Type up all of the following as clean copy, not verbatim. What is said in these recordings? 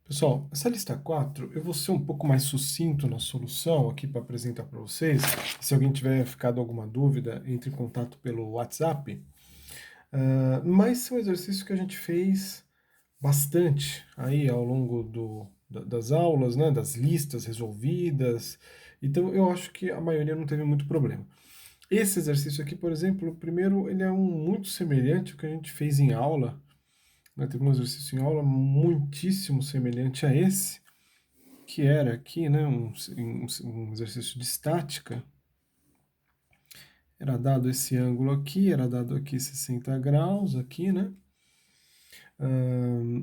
Pessoal, essa lista 4 eu vou ser um pouco mais sucinto na solução aqui para apresentar para vocês. Se alguém tiver ficado alguma dúvida, entre em contato pelo WhatsApp. Mas é um exercício que a gente fez bastante aí ao longo das aulas, né, das listas resolvidas. Então eu acho que a maioria não teve muito problema. Esse exercício aqui, por exemplo, primeiro ele é muito semelhante ao que a gente fez em aula, né? Teve um exercício em aula muitíssimo semelhante a esse, que era aqui, né, um exercício de estática. Era dado esse ângulo aqui, era dado aqui 60 graus, aqui, né?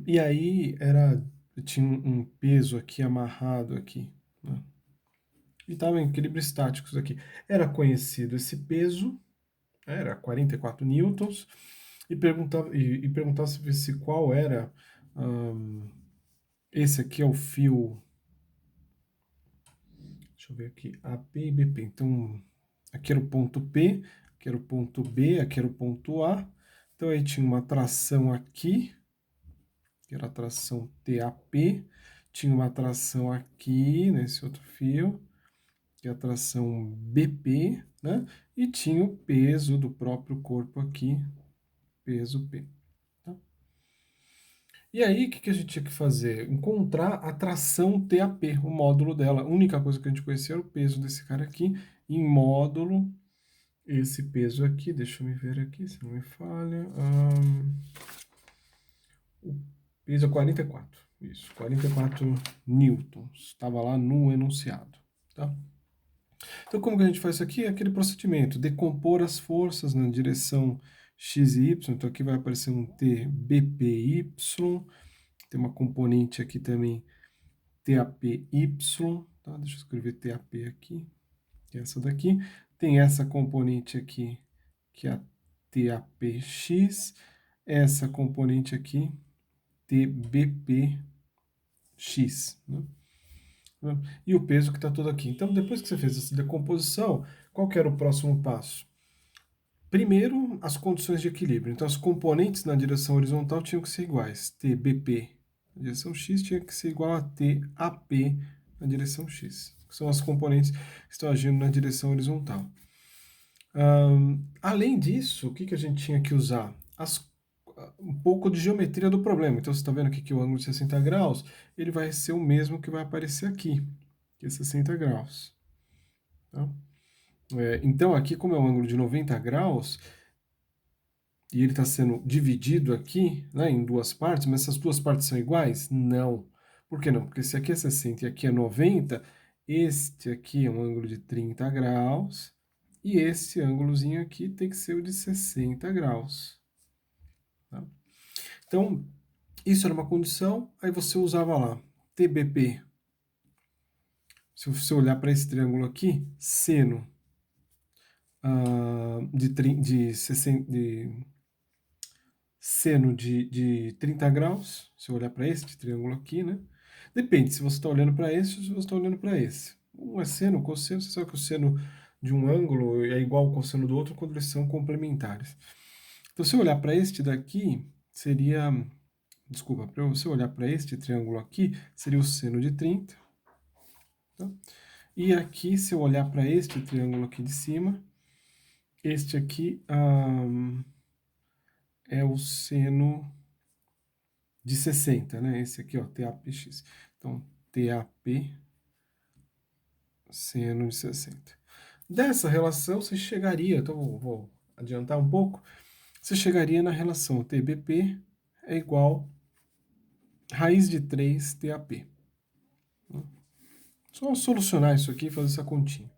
E aí tinha um peso aqui amarrado aqui, né? E estava em equilíbrio estático isso aqui. Era conhecido esse peso, né, era 44 newtons, e perguntava se qual era. Esse aqui é o fio. Deixa eu ver aqui, AP e BP. Então, aqui era o ponto P, aqui era o ponto B, aqui era o ponto A. Então, aí tinha uma tração aqui, que era a tração TAP. Tinha uma tração aqui, nesse outro fio, que é a tração BP, né? E tinha o peso do próprio corpo aqui, peso P. Tá? E aí, o que a gente tinha que fazer? Encontrar a tração TAP, o módulo dela. A única coisa que a gente conhecia era o peso desse cara aqui, em módulo, esse peso aqui, deixa eu me ver aqui, se não me falha. O peso é 44, isso, 44 newtons. Estava lá no enunciado, tá? Então, como que a gente faz isso aqui? É aquele procedimento, decompor as forças na direção x e y. Então, aqui vai aparecer um T BPY, tem uma componente aqui também, TAPY, tá? Deixa eu escrever TAP aqui, que é essa daqui. Tem essa componente aqui, que é a TAPX, essa componente aqui, TBPX, né? E o peso que está todo aqui. Então, depois que você fez essa decomposição, qual que era o próximo passo? Primeiro, as condições de equilíbrio. Então, as componentes na direção horizontal tinham que ser iguais. TBP na direção x tinha que ser igual a TAP na direção x, que são as componentes que estão agindo na direção horizontal. Além disso, o que a gente tinha que usar? Um pouco de geometria do problema. Então, você está vendo aqui que o ângulo de 60 graus, ele vai ser o mesmo que vai aparecer aqui, que é 60 graus. Tá? Então, aqui, como é um ângulo de 90 graus, e ele está sendo dividido aqui, né, em duas partes, mas essas duas partes são iguais? Não. Por que não? Porque se aqui é 60 e aqui é 90, este aqui é um ângulo de 30 graus, e esse ângulozinho aqui tem que ser o de 60 graus. Tá? Então, isso era uma condição, aí você usava lá TBP. Se você olhar para esse triângulo aqui, seno de 30 graus, se eu olhar para este triângulo aqui, né? Depende se você está olhando para esse ou se você está olhando para esse. Um é seno, cosseno, você sabe que o seno de um ângulo é igual ao cosseno do outro quando eles são complementares. Então, se eu olhar para este daqui, seria... Desculpa, para você olhar para este triângulo aqui, seria o seno de 30. Tá? E aqui, se eu olhar para este triângulo aqui de cima, este aqui é o seno de 60, né? Esse aqui, ó, TAPX. Então, TAP seno de 60. Dessa relação, você chegaria, então vou adiantar um pouco, você chegaria na relação TBP é igual raiz de 3 TAP. Só solucionar isso aqui e fazer essa continha.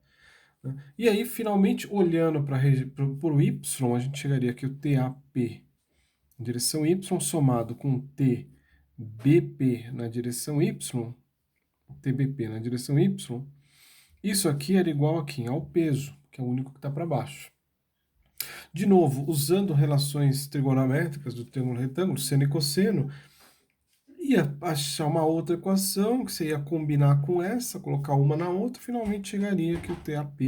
Né? E aí, finalmente, olhando para o Y, a gente chegaria aqui o TAP em direção Y somado com TBP na direção Y, TBP na direção Y, isso aqui era igual aqui ao peso, que é o único que está para baixo. De novo, usando relações trigonométricas do triângulo retângulo, seno e cosseno, ia achar uma outra equação que você ia combinar com essa, colocar uma na outra, finalmente chegaria que o TAP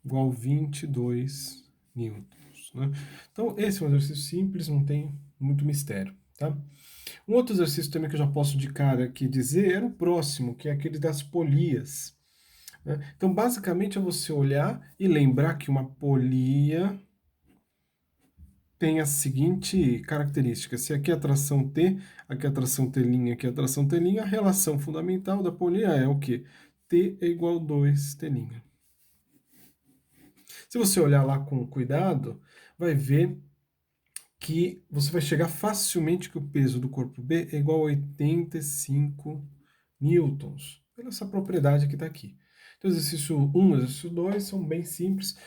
igual a 22 newtons. Né? Então, esse é um exercício simples, não tem muito mistério. Tá? Um outro exercício também que eu já posso de cara aqui dizer era o próximo, que é aquele das polias, né? Então, basicamente, é você olhar e lembrar que uma polia tem a seguinte característica: se aqui é atração T, aqui é atração T', aqui é atração T', a relação fundamental da polia é o quê? T é igual a 2T'. Se você olhar lá com cuidado, vai ver que você vai chegar facilmente que o peso do corpo B é igual a 85 newtons, pela essa propriedade que está aqui. Então, exercício 1 e exercício 2 são bem simples.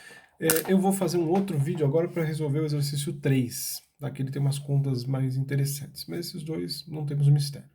Eu vou fazer um outro vídeo agora para resolver o exercício 3. Aqui ele tem umas contas mais interessantes, mas esses dois não temos mistério.